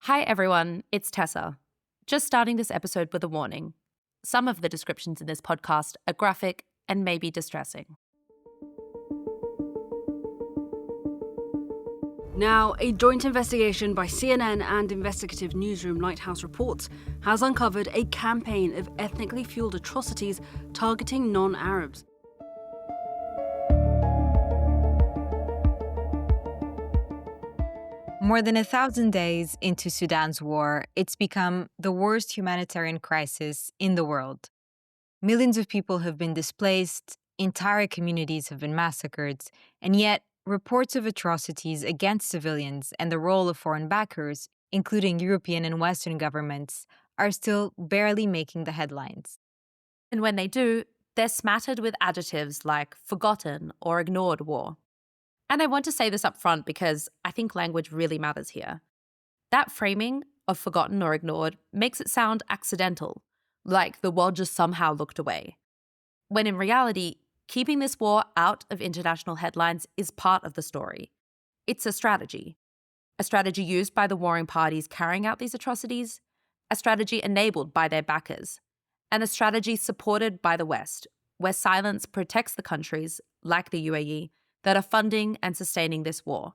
Hi everyone, it's Tessa. Just starting this episode with a warning. Some of the descriptions in this podcast are graphic and maybe distressing. Now, a joint investigation by CNN and investigative newsroom Lighthouse Reports has uncovered a campaign of ethnically fueled atrocities targeting non-Arabs. More than 1,000 days into Sudan's war, it's become the worst humanitarian crisis in the world. Millions of people have been displaced, entire communities have been massacred, and yet reports of atrocities against civilians and the role of foreign backers, including European and Western governments, are still barely making the headlines. And when they do, they're smattered with adjectives like forgotten or ignored war. And I want to say this up front because I think language really matters here. That framing of forgotten or ignored makes it sound accidental, like the world just somehow looked away. When in reality, keeping this war out of international headlines is part of the story. It's a strategy used by the warring parties carrying out these atrocities, a strategy enabled by their backers, and a strategy supported by the West, where silence protects the countries, like the UAE, that are funding and sustaining this war.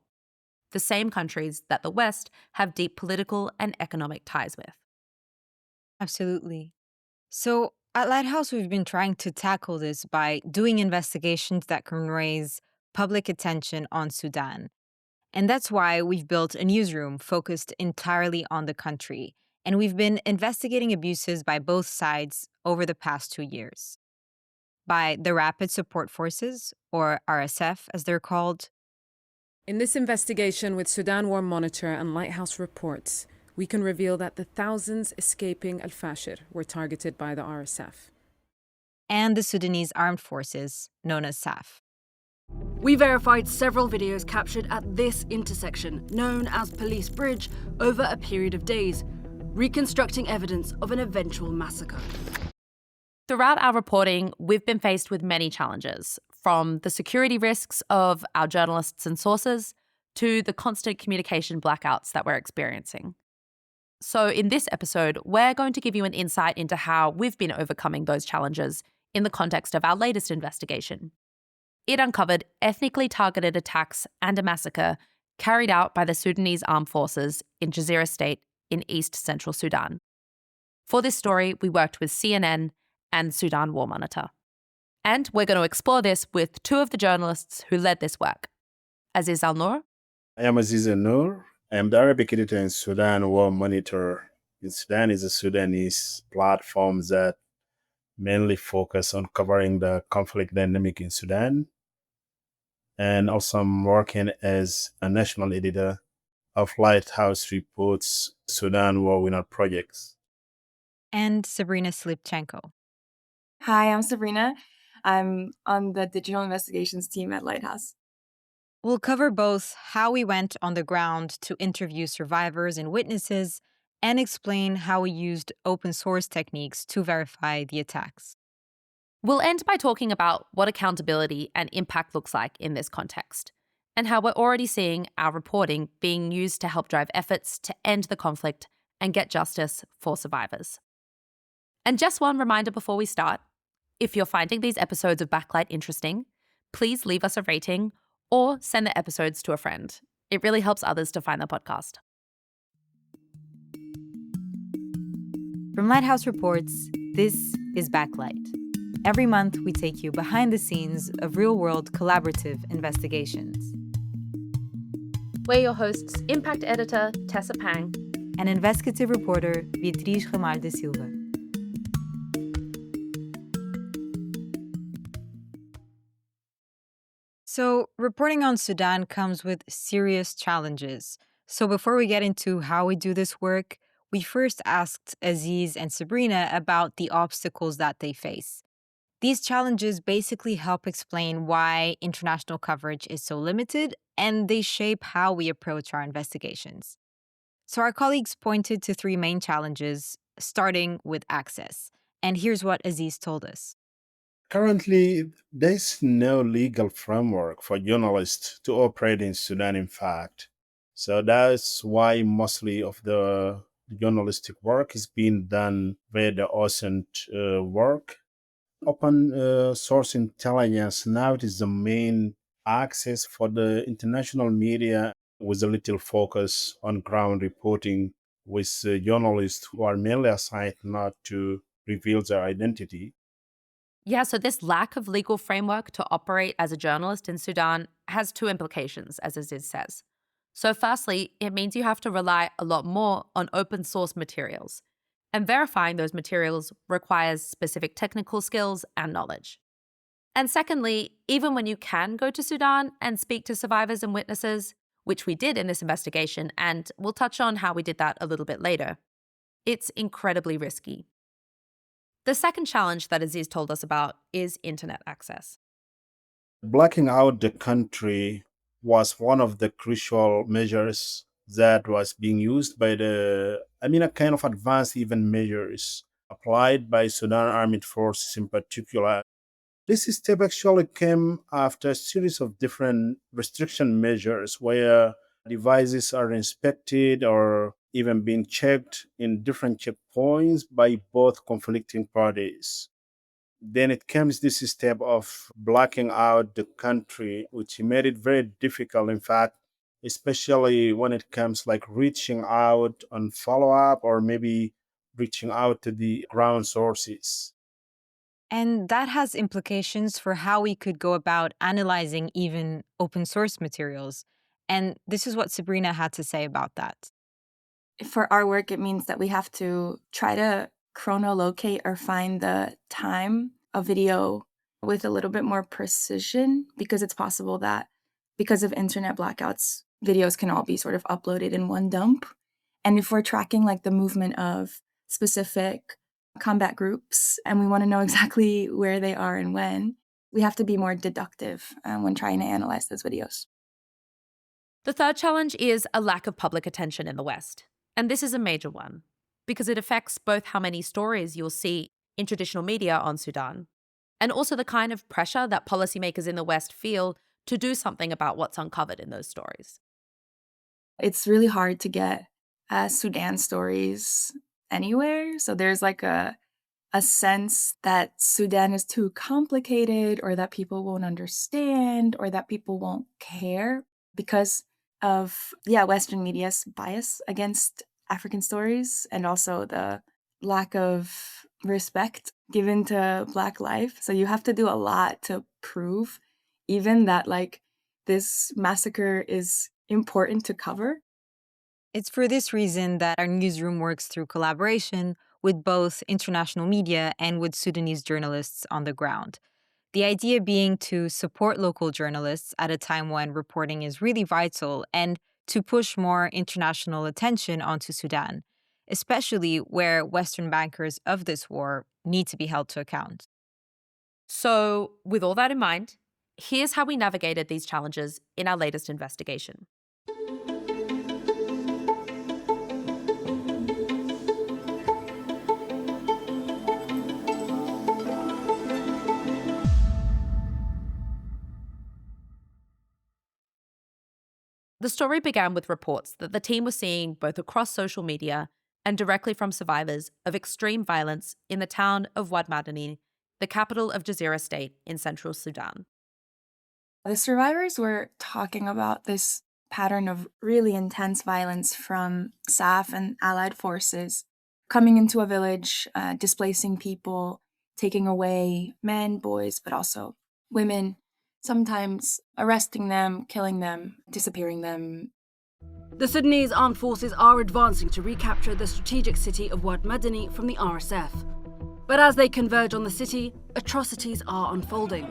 The same countries that the West have deep political and economic ties with. Absolutely. So, at Lighthouse, we've been trying to tackle this by doing investigations that can raise public attention on Sudan. And that's why we've built a newsroom focused entirely on the country. And we've been investigating abuses by both sides over the past 2 years. By the Rapid Support Forces, or RSF as they're called. In this investigation with Sudan War Monitor and Lighthouse Reports, we can reveal that the thousands escaping Al-Fashir were targeted by the RSF. And the Sudanese Armed Forces, known as SAF. We verified several videos captured at this intersection, known as Police Bridge, over a period of days, reconstructing evidence of an eventual massacre. Throughout our reporting, we've been faced with many challenges, from the security risks of our journalists and sources to the constant communication blackouts that we're experiencing. So in this episode, we're going to give you an insight into how we've been overcoming those challenges in the context of our latest investigation. It uncovered ethnically targeted attacks and a massacre carried out by the Sudanese Armed Forces in Jazeera State in East Central Sudan. For this story, we worked with CNN and Sudan War Monitor. And we're going to explore this with two of the journalists who led this work. Aziz Alnour. I am Aziz Alnour. I am the Arabic editor in Sudan War Monitor. Sudan is a Sudanese platform that mainly focus on covering the conflict dynamic in Sudan. And also I'm working as a national editor of Lighthouse Reports Sudan War Winner projects. And Sabrina Slipchenko. Hi, I'm Sabrina. I'm on the digital investigations team at Lighthouse. We'll cover both how we went on the ground to interview survivors and witnesses and explain how we used open source techniques to verify the attacks. We'll end by talking about what accountability and impact looks like in this context, and how we're already seeing our reporting being used to help drive efforts to end the conflict and get justice for survivors. And just one reminder before we start, if you're finding these episodes of Backlight interesting, please leave us a rating or send the episodes to a friend. It really helps others to find the podcast. From Lighthouse Reports, this is Backlight. Every month, we take you behind the scenes of real-world collaborative investigations. We're your hosts, Impact Editor Tessa Pang and investigative reporter Beatriz and Silva. So, reporting on Sudan comes with serious challenges. So before we get into how we do this work, we first asked Aziz and Sabrina about the obstacles that they face. These challenges basically help explain why international coverage is so limited, and they shape how we approach our investigations. So our colleagues pointed to three main challenges, starting with access. And here's what Aziz told us. Currently, there's no legal framework for journalists to operate in Sudan, in fact. So that's why mostly of the journalistic work is being done via the OSINT work. Open source intelligence now it is the main access for the international media with a little focus on ground reporting with journalists who are mainly assigned not to reveal their identity. Yeah, so this lack of legal framework to operate as a journalist in Sudan has two implications, as Aziz says. So, firstly, it means you have to rely a lot more on open source materials, and verifying those materials requires specific technical skills and knowledge. And secondly, even when you can go to Sudan and speak to survivors and witnesses, which we did in this investigation, and we'll touch on how we did that a little bit later, it's incredibly risky. The second challenge that Aziz told us about is internet access. Blacking out the country was one of the crucial measures that was being used by a kind of advanced even measures applied by Sudan Armed Forces in particular. This step actually came after a series of different restriction measures where devices are inspected or even being checked in different checkpoints by both conflicting parties. Then it comes this step of blocking out the country, which made it very difficult, in fact, especially when it comes like reaching out on follow up or maybe reaching out to the ground sources. And that has implications for how we could go about analyzing even open source materials. And this is what Sabrina had to say about that. For our work, it means that we have to try to chronolocate or find the time of video with a little bit more precision, because it's possible that because of internet blackouts, videos can all be sort of uploaded in one dump. And if we're tracking like the movement of specific combat groups and we want to know exactly where they are and when, we have to be more deductive when trying to analyze those videos. The third challenge is a lack of public attention in the West. And this is a major one, because it affects both how many stories you'll see in traditional media on Sudan, and also the kind of pressure that policymakers in the West feel to do something about what's uncovered in those stories. It's really hard to get Sudan stories anywhere. So there's like a sense that Sudan is too complicated, or that people won't understand, or that people won't care because of Western media's bias against African stories, and also the lack of respect given to Black life. So you have to do a lot to prove even that like this massacre is important to cover. It's for this reason that our newsroom works through collaboration with both international media and with Sudanese journalists on the ground. The idea being to support local journalists at a time when reporting is really vital and to push more international attention onto Sudan, especially where Western bankers of this war need to be held to account. So, with all that in mind, here's how we navigated these challenges in our latest investigation. The story began with reports that the team was seeing both across social media and directly from survivors of extreme violence in the town of Wad Madani, the capital of Jazeera State in central Sudan. The survivors were talking about this pattern of really intense violence from SAF and allied forces coming into a village, displacing people, taking away men, boys, but also women, sometimes arresting them, killing them, disappearing them. The Sudanese Armed Forces are advancing to recapture the strategic city of Wad Madani from the RSF. But as they converge on the city, atrocities are unfolding.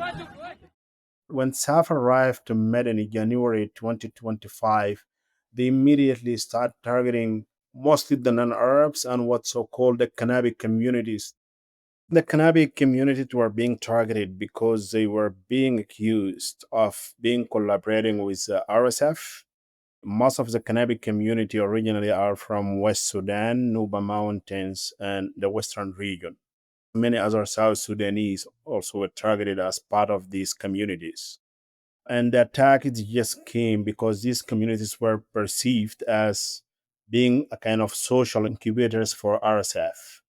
When SAF arrived to Medellin in January 2025, they immediately started targeting mostly the non-Arabs and what's so-called the Kanabi communities. The Kanabi communities were being targeted because they were being accused of being collaborating with the RSF. Most of the Kanabi community originally are from West Sudan, Nuba Mountains, and the Western region. Many other South Sudanese also were targeted as part of these communities. And the attack it just came because these communities were perceived as being a kind of social incubators for RSF.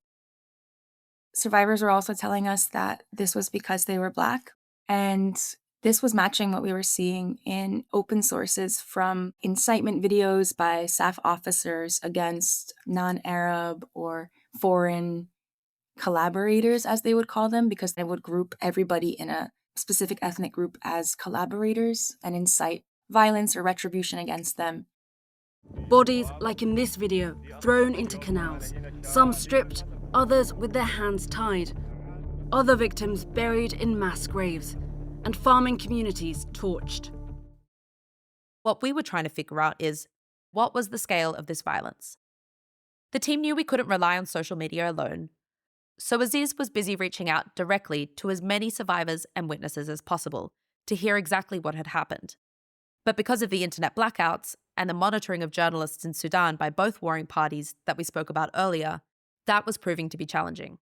Survivors were also telling us that this was because they were Black, and this was matching what we were seeing in open sources from incitement videos by SAF officers against non-Arab or foreign collaborators, as they would call them, because they would group everybody in a specific ethnic group as collaborators and incite violence or retribution against them. Bodies, like in this video, thrown into canals, some stripped, others with their hands tied, other victims buried in mass graves, and farming communities torched. What we were trying to figure out is, what was the scale of this violence? The team knew we couldn't rely on social media alone, so Aziz was busy reaching out directly to as many survivors and witnesses as possible to hear exactly what had happened. But because of the internet blackouts and the monitoring of journalists in Sudan by both warring parties that we spoke about earlier, that was proving to be challenging.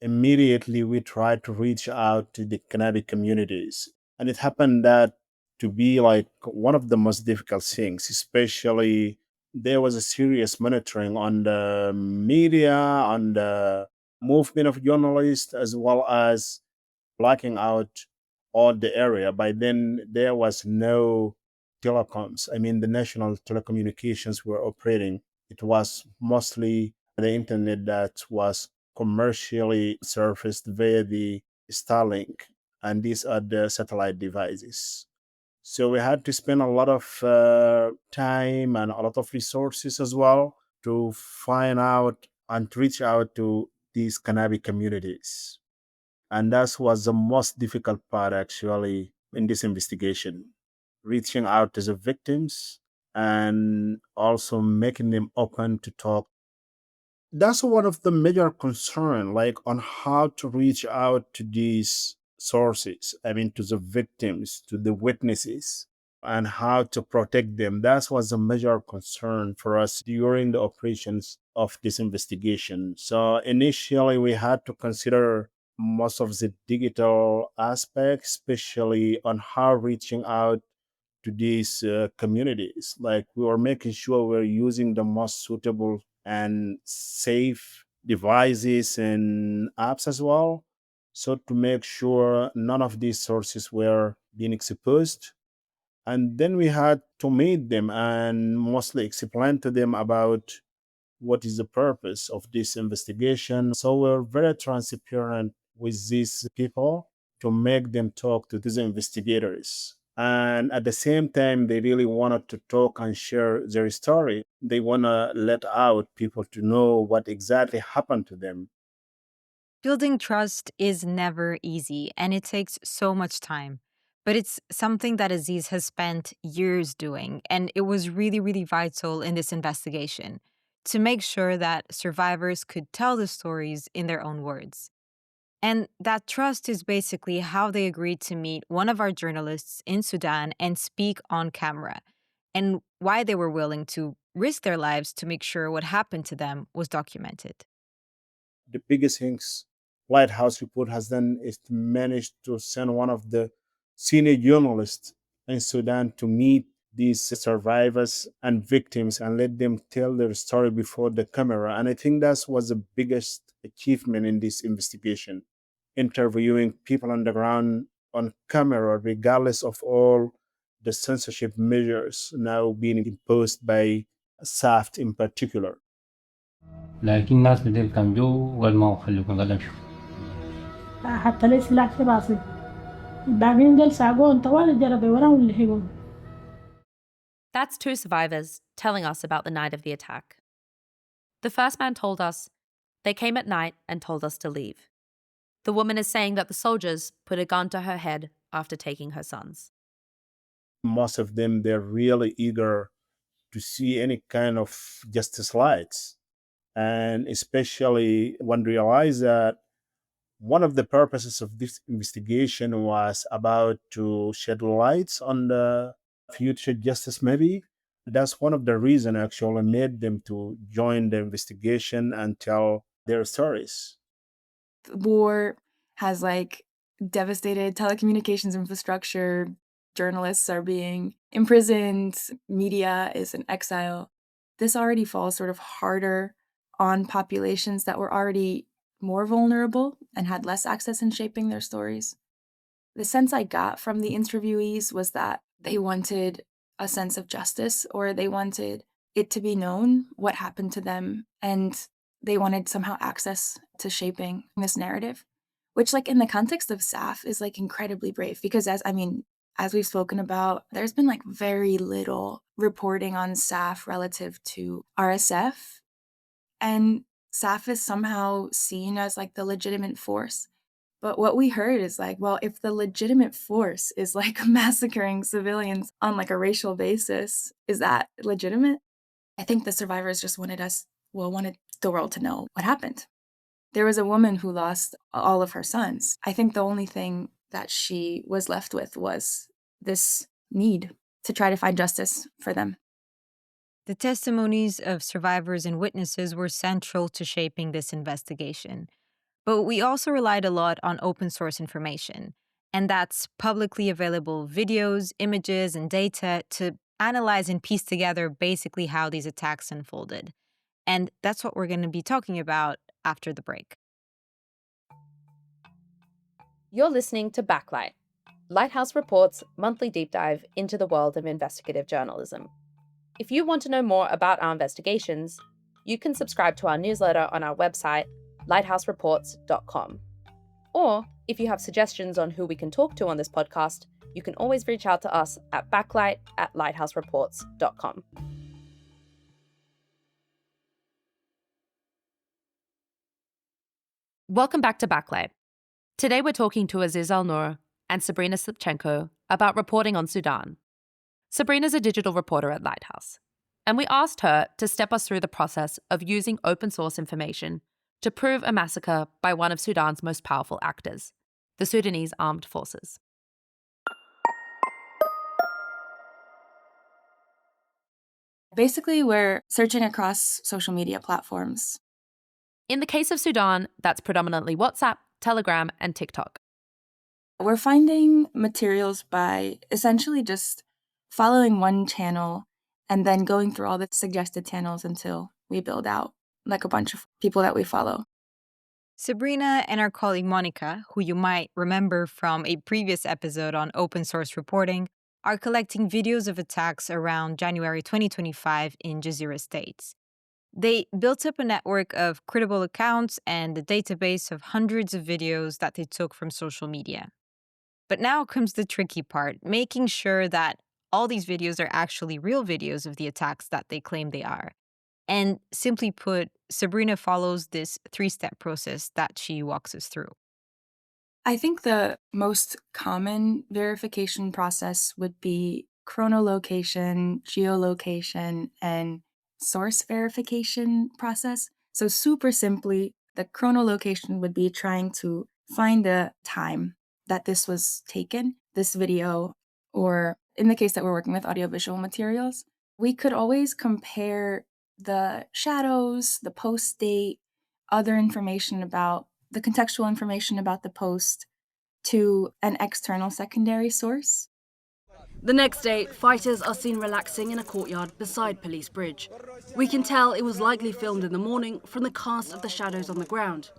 Immediately, we tried to reach out to the Kanabi communities. And it happened that to be like one of the most difficult things, especially there was a serious monitoring on the media, on the movement of journalists, as well as blacking out all the area. By then, there was no telecoms. I mean, the national telecommunications were operating. It was mostly the internet that was commercially surfaced via the Starlink, and these are the satellite devices. So we had to spend a lot of time and a lot of resources as well to find out and reach out to these Kanabi communities. And that was the most difficult part actually in this investigation, reaching out to the victims and also making them open to talk. That's one of the major concern, like on how to reach out to these sources, I mean to the victims, to the witnesses, and how to protect them. That was a major concern for us during the operations of this investigation. So initially we had to consider most of the digital aspects, especially on how reaching out to these communities. Like we were making sure we're using the most suitable and safe devices and apps as well. So to make sure none of these sources were being exposed. And then we had to meet them and mostly explain to them about what is the purpose of this investigation. So we're very transparent with these people to make them talk to these investigators. And at the same time, they really wanted to talk and share their story. They want to let out people to know what exactly happened to them. Building trust is never easy and it takes so much time. But it's something that Aziz has spent years doing, and it was really, really vital in this investigation to make sure that survivors could tell the stories in their own words. And that trust is basically how they agreed to meet one of our journalists in Sudan and speak on camera, and why they were willing to risk their lives to make sure what happened to them was documented. The biggest things Lighthouse report has done is to manage to send one of the senior journalists in Sudan to meet these survivors and victims and let them tell their story before the camera. And I think that was the biggest achievement in this investigation, interviewing people on the ground on camera, regardless of all the censorship measures now being imposed by SAFT in particular. لكن الناس بديل كان جو قال ما خليكم قال امشوا حتى لي سلاح في راسي الباقيين ديل ساقون طوال جربوا وراهم اللي هيقون. That's two survivors telling us about the night of the attack. The first man told us they came at night and told us to leave. The woman is saying that the soldiers put a gun to her head after taking her sons. Most of them, they're really eager to see any kind of justice lights. And especially when realize that one of the purposes of this investigation was about to shed lights on the future justice, maybe. That's one of the reasons actually made them to join the investigation and tell their stories. The war has devastated telecommunications infrastructure, journalists are being imprisoned, media is in exile. This already falls sort of harder on populations that were already more vulnerable and had less access in shaping their stories. The sense I got from the interviewees was that they wanted a sense of justice, or they wanted it to be known what happened to them, and they wanted somehow access to shaping this narrative, which, like, in the context of SAF is like incredibly brave, because as we've spoken about, there's been like very little reporting on SAF relative to RSF, and SAF is somehow seen as like the legitimate force. But what we heard is like, well, if the legitimate force is like massacring civilians on like a racial basis, is that legitimate? I think the survivors just wanted the world to know what happened. There was a woman who lost all of her sons. I think the only thing that she was left with was this need to try to find justice for them. The testimonies of survivors and witnesses were central to shaping this investigation. But we also relied a lot on open source information, and that's publicly available videos, images, and data to analyze and piece together basically how these attacks unfolded. And that's what we're going to be talking about after the break. You're listening to Backlight, Lighthouse Report's monthly deep dive into the world of investigative journalism. If you want to know more about our investigations, you can subscribe to our newsletter on our website, lighthousereports.com. Or if you have suggestions on who we can talk to on this podcast, you can always reach out to us at backlight@lighthousereports.com. Welcome back to Backlight. Today we're talking to Aziz Alnour and Sabrina Slipchenko about reporting on Sudan. Sabrina's a digital reporter at Lighthouse, and we asked her to step us through the process of using open source information to prove a massacre by one of Sudan's most powerful actors, the Sudanese Armed Forces. Basically, we're searching across social media platforms. In the case of Sudan, that's predominantly WhatsApp, Telegram, and TikTok. We're finding materials by essentially just following one channel and then going through all the suggested channels until we build out like a bunch of people that we follow. Sabrina and our colleague Monica, who you might remember from a previous episode on open source reporting, are collecting videos of attacks around January 2025 in Jazeera states. They built up a network of credible accounts and a database of hundreds of videos that they took from social media. But now comes the tricky part, making sure that all these videos are actually real videos of the attacks that they claim they are. And simply put, Sabrina follows this 3-step process that she walks us through. I think the most common verification process would be chronolocation, geolocation, and source verification process. So super simply, the chronolocation would be trying to find the time that this was taken, this video, or in the case that we're working with audiovisual materials, we could always compare the shadows, the post date, other information about the contextual information about the post to an external secondary source. The next day, fighters are seen relaxing in a courtyard beside Police Bridge. We can tell it was likely filmed in the morning from the cast of the shadows on the ground.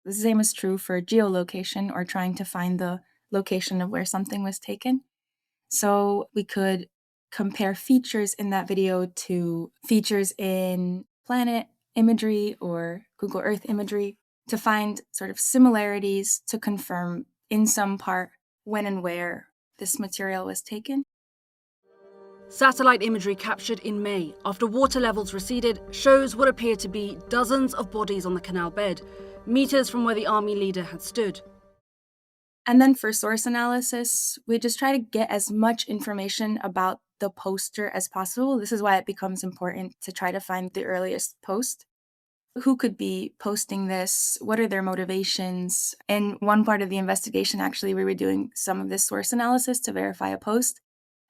The same is true for geolocation, or trying to find the location of where something was taken. So we could compare features in that video to features in planet imagery or Google Earth imagery to find sort of similarities to confirm in some part when and where this material was taken. Satellite imagery captured in May, after water levels receded, shows what appear to be dozens of bodies on the canal bed, meters from where the army leader had stood. And then for source analysis, we just try to get as much information about the poster as possible. This is why it becomes important to try to find the earliest post. Who could be posting this? What are their motivations? In one part of the investigation, actually, we were doing some of this source analysis to verify a post.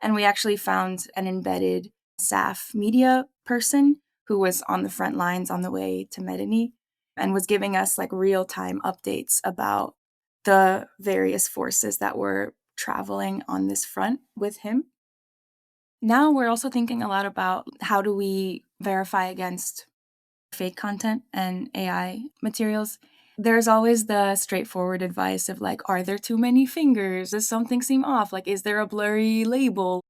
And we actually found an embedded SAF media person who was on the front lines on the way to Medini and was giving us like real-time updates about the various forces that were traveling on this front with him. Now we're also thinking a lot about how do we verify against fake content and AI materials. There's always the straightforward advice of like, are there too many fingers? Does something seem off? Like, is there a blurry label?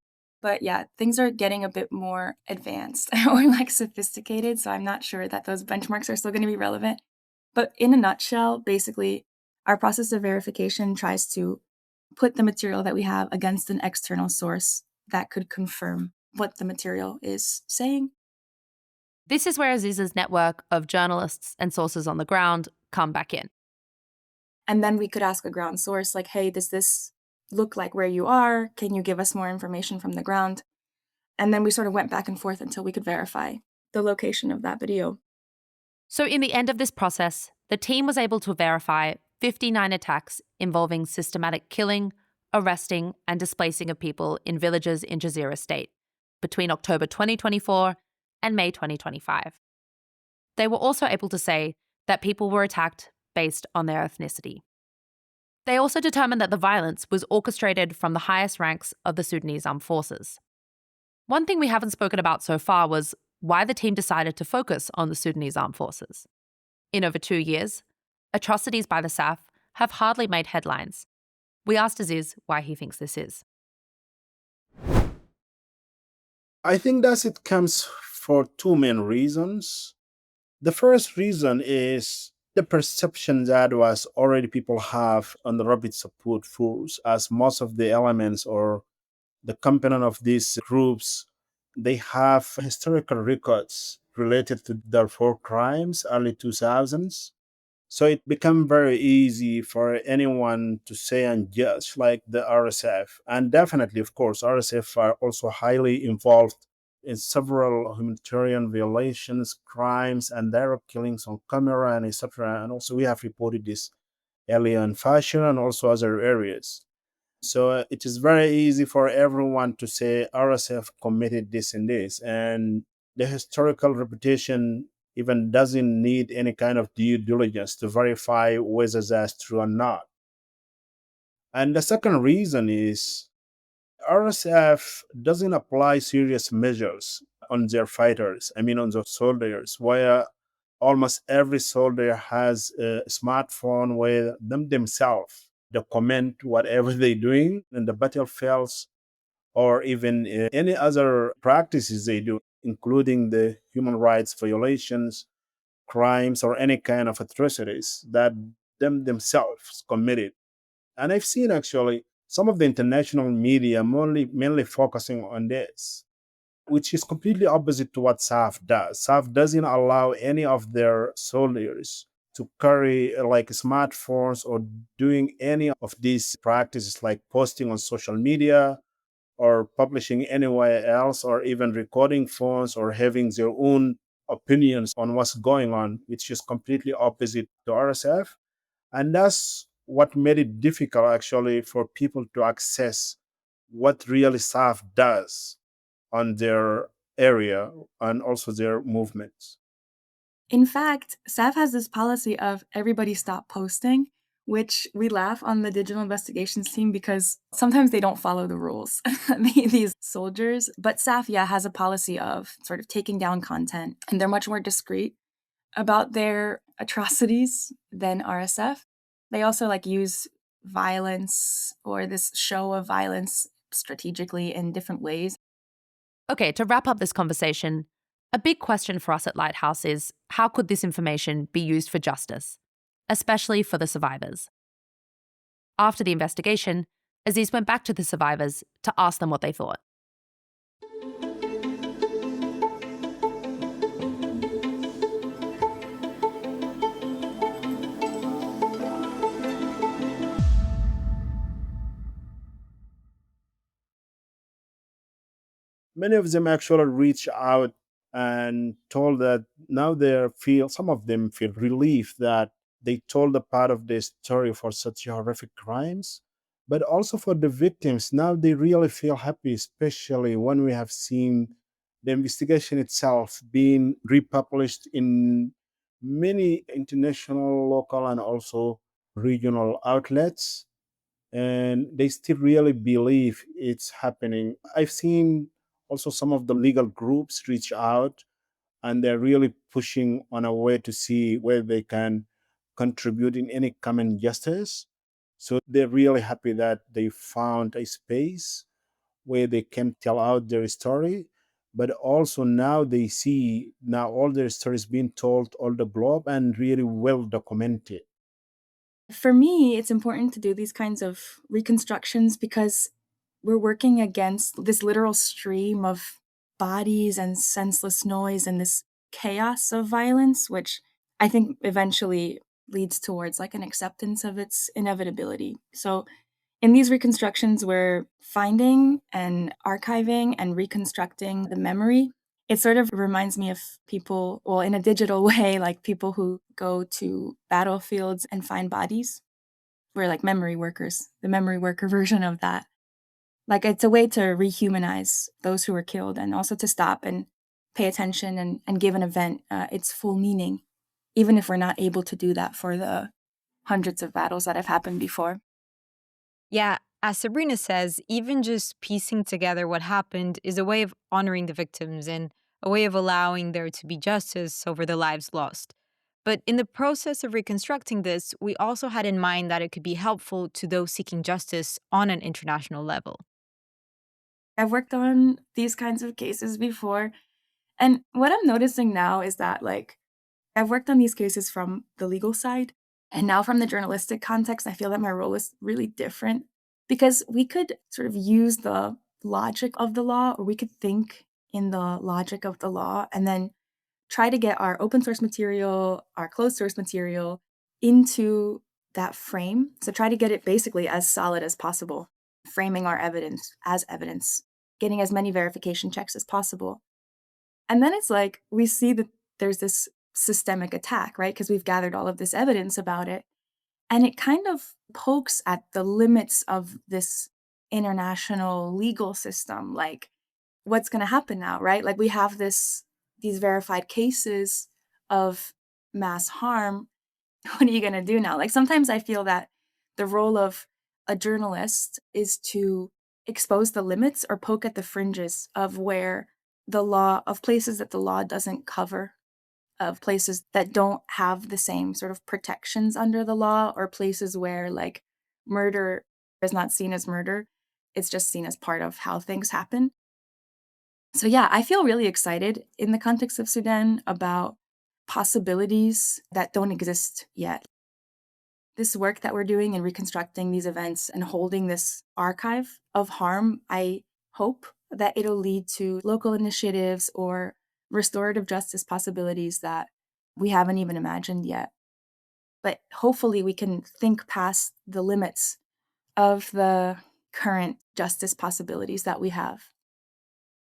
But yeah, things are getting a bit more advanced or like sophisticated. So I'm not sure that those benchmarks are still going to be relevant. But in a nutshell, basically, our process of verification tries to put the material that we have against an external source that could confirm what the material is saying. This is where Aziz's network of journalists and sources on the ground come back in. And then we could ask a ground source like, hey, does this look like where you are? Can you give us more information from the ground? And then we sort of went back and forth until we could verify the location of that video. So in the end of this process, the team was able to verify 59 attacks involving systematic killing, arresting, and displacing of people in villages in Jazeera State between October 2024 and May 2025. They were also able to say that people were attacked based on their ethnicity. They also determined that the violence was orchestrated from the highest ranks of the Sudanese Armed Forces. One thing we haven't spoken about so far was why the team decided to focus on the Sudanese Armed Forces. In over 2 years, atrocities by the SAF have hardly made headlines. We asked Aziz why he thinks this is. I think that it comes for two main reasons. The first reason is the perception that was already people have on the rapid support force, as most of the elements or the component of these groups, they have historical records related to Darfur crimes, early 2000s. So it became very easy for anyone to say and judge, like the RSF. And definitely, of course, RSF are also highly involved in several humanitarian violations, crimes, and direct killings on camera, and etc. And also we have reported this earlier in fashion and also other areas. So it is very easy for everyone to say RSF committed this and this. And the historical reputation even doesn't need any kind of due diligence to verify whether that's true or not. And the second reason is RSF doesn't apply serious measures on their fighters, on the soldiers, where almost every soldier has a smartphone where themselves document whatever they're doing in the battlefields or even any other practices they do, including the human rights violations, crimes, or any kind of atrocities that themselves committed. And I've seen actually some of the international media mainly focusing on this, which is completely opposite to what SAF does. SAF doesn't allow any of their soldiers to carry like smartphones or doing any of these practices like posting on social media or publishing anywhere else or even recording phones or having their own opinions on what's going on, which is completely opposite to RSF. And that's what made it difficult actually for people to access what really SAF does on their area and also their movements. In fact, SAF has this policy of everybody stop posting, which we laugh on the digital investigations team because sometimes they don't follow the rules, these soldiers. But SAF, has a policy of sort of taking down content, and they're much more discreet about their atrocities than RSF. They also use violence or this show of violence strategically in different ways. Okay, to wrap up this conversation, a big question for us at Lighthouse is how could this information be used for justice, especially for the survivors? After the investigation, Aziz went back to the survivors to ask them what they thought. Many of them actually reached out and told that now some of them feel relief that they told a part of their story for such horrific crimes, but also for the victims. Now they really feel happy, especially when we have seen the investigation itself being republished in many international, local, and also regional outlets. and they still really believe it's happening. I've seen also some of the legal groups reach out, and they're really pushing on a way to see where they can contribute in any common justice. So they're really happy that they found a space where they can tell out their story, but also now they see now all their stories being told all the globe and really well documented. For me, it's important to do these kinds of reconstructions because we're working against this literal stream of bodies and senseless noise and this chaos of violence, which I think eventually leads towards like an acceptance of its inevitability. So in these reconstructions, we're finding and archiving and reconstructing the memory. It sort of reminds me of people, well, in a digital way, like people who go to battlefields and find bodies. We're like memory workers, the memory worker version of that. Like it's a way to rehumanize those who were killed and also to stop and pay attention and give an event its full meaning, even if we're not able to do that for the hundreds of battles that have happened before. Yeah, as Sabrina says, even just piecing together what happened is a way of honoring the victims and a way of allowing there to be justice over the lives lost. But in the process of reconstructing this, we also had in mind that it could be helpful to those seeking justice on an international level. I've worked on these kinds of cases before. And what I'm noticing now is that, like, I've worked on these cases from the legal side. And now, from the journalistic context, I feel that my role is really different because we could sort of use the logic of the law, or we could think in the logic of the law and then try to get our open source material, our closed source material into that frame. So, try to get it basically as solid as possible, framing our evidence as evidence, getting as many verification checks as possible. And then it's like we see that there's this systemic attack, right? Because we've gathered all of this evidence about it. And it kind of pokes at the limits of this international legal system. Like, what's going to happen now, right? Like, we have these verified cases of mass harm. What are you going to do now? Like, sometimes I feel that the role of a journalist is to expose the limits or poke at the fringes of where the law, of places that the law doesn't cover, of places that don't have the same sort of protections under the law, or places where like murder is not seen as murder. It's just seen as part of how things happen. So yeah, I feel really excited in the context of Sudan about possibilities that don't exist yet. This work that we're doing in reconstructing these events and holding this archive of harm, I hope that it'll lead to local initiatives or restorative justice possibilities that we haven't even imagined yet. But hopefully we can think past the limits of the current justice possibilities that we have.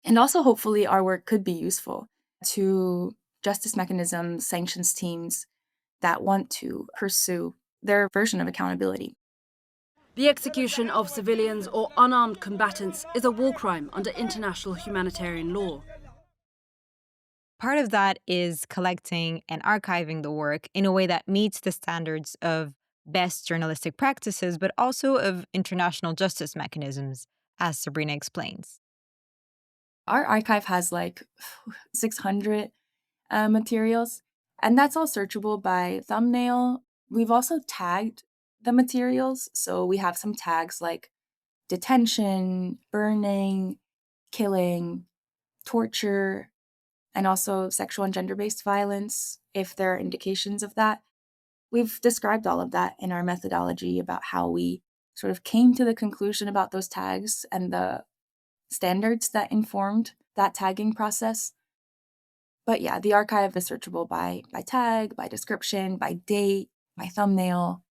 And also hopefully our work could be useful to justice mechanisms, sanctions teams that want to pursue their version of accountability. The execution of civilians or unarmed combatants is a war crime under international humanitarian law. Part of that is collecting and archiving the work in a way that meets the standards of best journalistic practices, but also of international justice mechanisms, as Sabrina explains. Our archive has like 600 materials, and that's all searchable by thumbnail. We've also tagged the materials, so we have some tags like detention, burning, killing, torture, and also sexual and gender-based violence, if there are indications of that. We've described all of that in our methodology about how we sort of came to the conclusion about those tags and the standards that informed that tagging process. But yeah, the archive is searchable by tag, by description, by date, by thumbnail.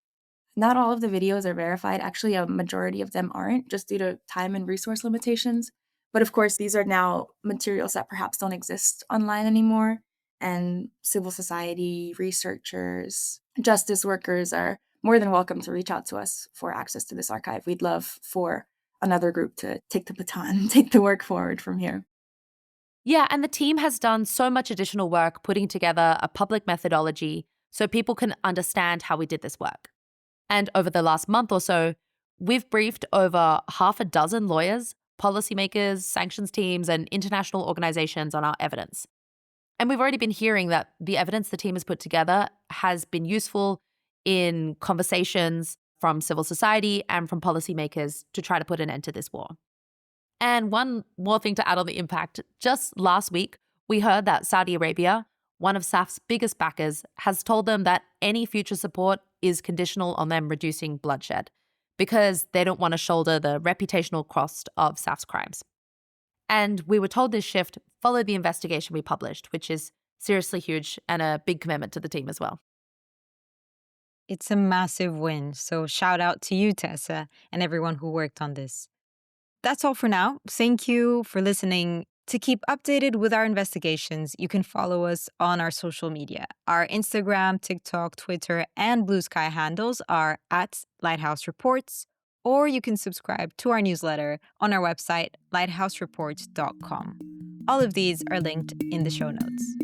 Not all of the videos are verified. Actually, a majority of them aren't, just due to time and resource limitations. But of course, these are now materials that perhaps don't exist online anymore. And civil society, researchers, justice workers are more than welcome to reach out to us for access to this archive. We'd love for another group to take the baton, take the work forward from here. Yeah, and the team has done so much additional work putting together a public methodology so people can understand how we did this work. And over the last month or so, We've briefed over half a dozen lawyers, policymakers, sanctions teams, and international organizations on our evidence. And we've already been hearing that the evidence the team has put together has been useful in conversations from civil society and from policymakers to try to put an end to this war. And one more thing to add on the impact. Just last week, we heard that Saudi Arabia, one of SAF's biggest backers, has told them that any future support is conditional on them reducing bloodshed because they don't want to shoulder the reputational cost of SAF's crimes. And we were told this shift followed the investigation we published, which is seriously huge and a big commitment to the team as well. It's a massive win, so shout out to you, Tessa, and everyone who worked on this. That's all for now. Thank you for listening. To keep updated with our investigations, you can follow us on our social media. Our Instagram, TikTok, Twitter, and Blue Sky handles are at Lighthouse Reports, or you can subscribe to our newsletter on our website, lighthousereports.com. All of these are linked in the show notes.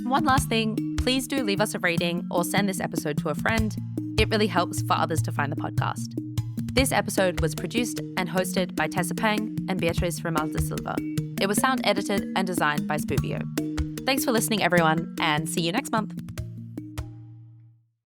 One last thing, please do leave us a rating or send this episode to a friend. It really helps for others to find the podcast. This episode was produced and hosted by Tessa Pang and Beatriz and Silva. It was sound edited and designed by Spoovio. Thanks for listening, everyone, and see you next month.